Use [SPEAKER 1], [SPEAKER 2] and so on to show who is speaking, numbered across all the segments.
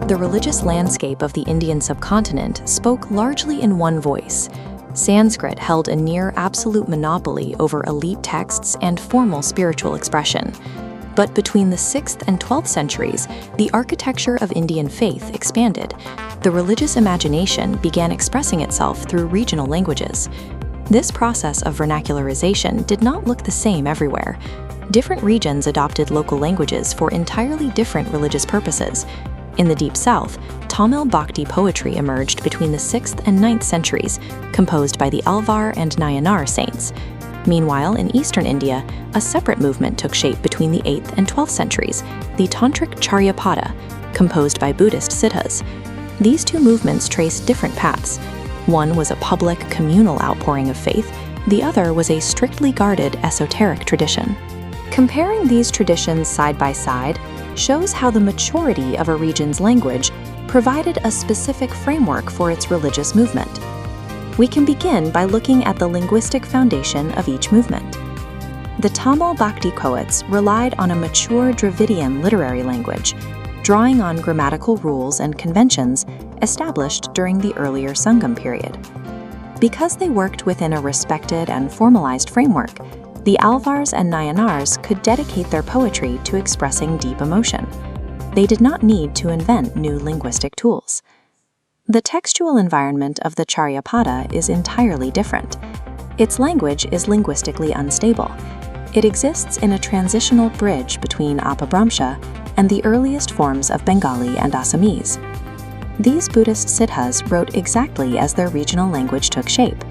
[SPEAKER 1] The religious landscape of the Indian subcontinent spoke largely in one voice. Sanskrit held a near-absolute monopoly over elite texts and formal spiritual expression. But between the 6th and 12th centuries, the architecture of Indian faith expanded. The religious imagination began expressing itself through regional languages. This process of vernacularization did not look the same everywhere. Different regions adopted local languages for entirely different religious purposes. In the Deep South, Tamil Bhakti poetry emerged between the 6th and 9th centuries, composed by the Alvar and Nayanar saints. Meanwhile, in Eastern India, a separate movement took shape between the 8th and 12th centuries, the Tantric Charyapada, composed by Buddhist Siddhas. These two movements traced different paths. One was a public, communal outpouring of faith, the other was a strictly guarded esoteric tradition. Comparing these traditions side by side shows how the maturity of a region's language provided a specific framework for its religious movement. We can begin by looking at the linguistic foundation of each movement. The Tamil Bhakti poets relied on a mature Dravidian literary language, drawing on grammatical rules and conventions established during the earlier Sangam period. Because they worked within a respected and formalized framework, the Alvars and Nayanars could dedicate their poetry to expressing deep emotion. They did not need to invent new linguistic tools. The textual environment of the Charyapada is entirely different. Its language is linguistically unstable. It exists in a transitional bridge between Apabhramsha and the earliest forms of Bengali and Assamese. These Buddhist Siddhas wrote exactly as their regional language took shape,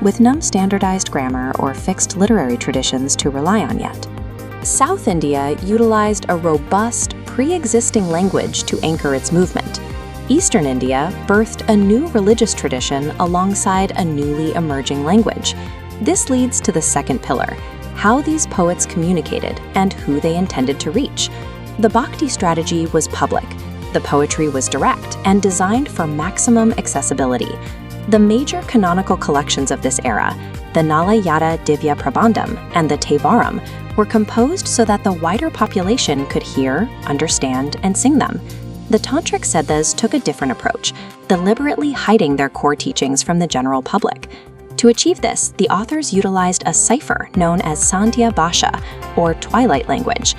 [SPEAKER 1] with no standardized grammar or fixed literary traditions to rely on yet. South India utilized a robust, pre-existing language to anchor its movement. Eastern India birthed a new religious tradition alongside a newly emerging language. This leads to the second pillar, how these poets communicated and who they intended to reach. The Bhakti strategy was public. The poetry was direct and designed for maximum accessibility. The major canonical collections of this era, the Nalayada Divya Prabandham and the Tevaram, were composed so that the wider population could hear, understand, and sing them. The Tantric Siddhas took a different approach, deliberately hiding their core teachings from the general public. To achieve this, the authors utilized a cipher known as Sandhya Bhasha, or twilight language.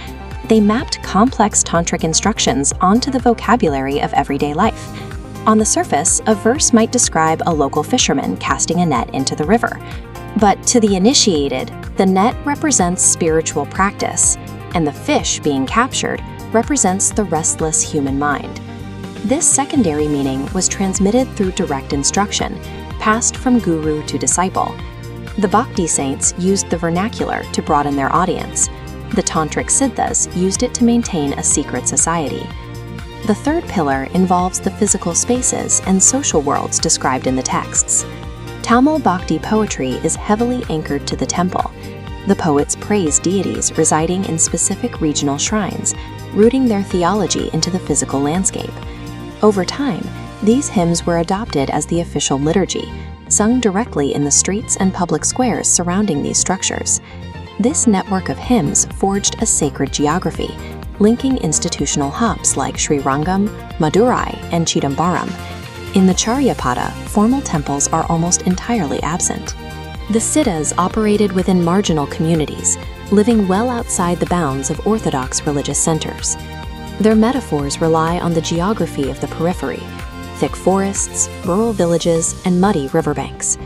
[SPEAKER 1] They mapped complex tantric instructions onto the vocabulary of everyday life. On the surface, a verse might describe a local fisherman casting a net into the river. But to the initiated, the net represents spiritual practice, and the fish being captured represents the restless human mind. This secondary meaning was transmitted through direct instruction, passed from guru to disciple. The Bhakti saints used the vernacular to broaden their audience. The Tantric Siddhas used it to maintain a secret society. The third pillar involves the physical spaces and social worlds described in the texts. Tamil Bhakti poetry is heavily anchored to the temple. The poets praise deities residing in specific regional shrines, rooting their theology into the physical landscape. Over time, these hymns were adopted as the official liturgy, sung directly in the streets and public squares surrounding these structures. This network of hymns forged a sacred geography, linking institutional hubs like Srirangam, Madurai, and Chidambaram. In the Charyapada, formal temples are almost entirely absent. The Siddhas operated within marginal communities, living well outside the bounds of orthodox religious centers. Their metaphors rely on the geography of the periphery: thick forests, rural villages, and muddy riverbanks.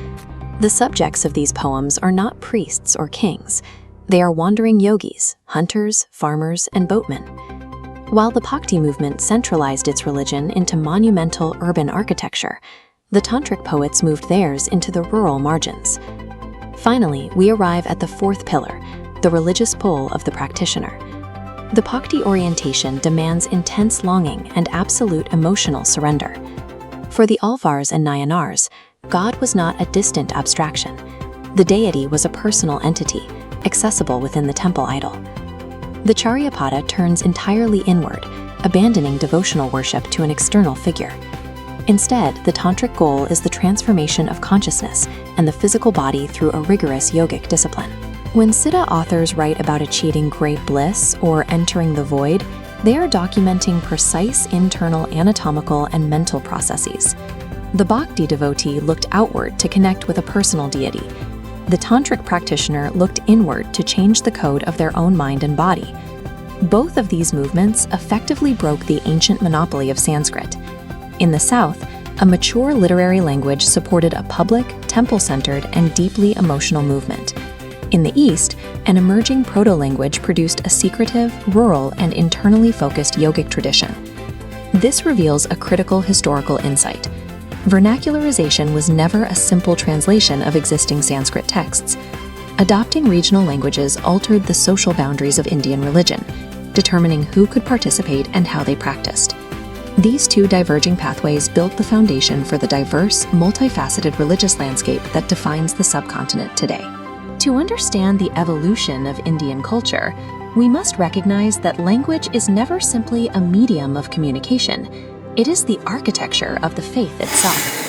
[SPEAKER 1] The subjects of these poems are not priests or kings. They are wandering yogis, hunters, farmers, and boatmen. While the Bhakti movement centralized its religion into monumental urban architecture, the Tantric poets moved theirs into the rural margins. Finally, we arrive at the fourth pillar, the religious pull of the practitioner. The Bhakti orientation demands intense longing and absolute emotional surrender. For the Alvars and Nayanars, God was not a distant abstraction. The deity was a personal entity, accessible within the temple idol. The Charyapada turns entirely inward, abandoning devotional worship to an external figure. Instead, the tantric goal is the transformation of consciousness and the physical body through a rigorous yogic discipline. When Siddha authors write about achieving great bliss or entering the void, They are documenting precise internal anatomical and mental processes. The Bhakti devotee looked outward to connect with a personal deity. The tantric practitioner looked inward to change the code of their own mind and body. Both of these movements effectively broke the ancient monopoly of Sanskrit. In the South, a mature literary language supported a public, temple-centered, and deeply emotional movement. In the East, an emerging proto-language produced a secretive, rural, and internally focused yogic tradition. This reveals a critical historical insight. Vernacularization was never a simple translation of existing Sanskrit texts. Adopting regional languages altered the social boundaries of Indian religion, determining who could participate and how they practiced. These two diverging pathways built the foundation for the diverse, multifaceted religious landscape that defines the subcontinent today. To understand the evolution of Indian culture, we must recognize that language is never simply a medium of communication. It is the architecture of the faith itself.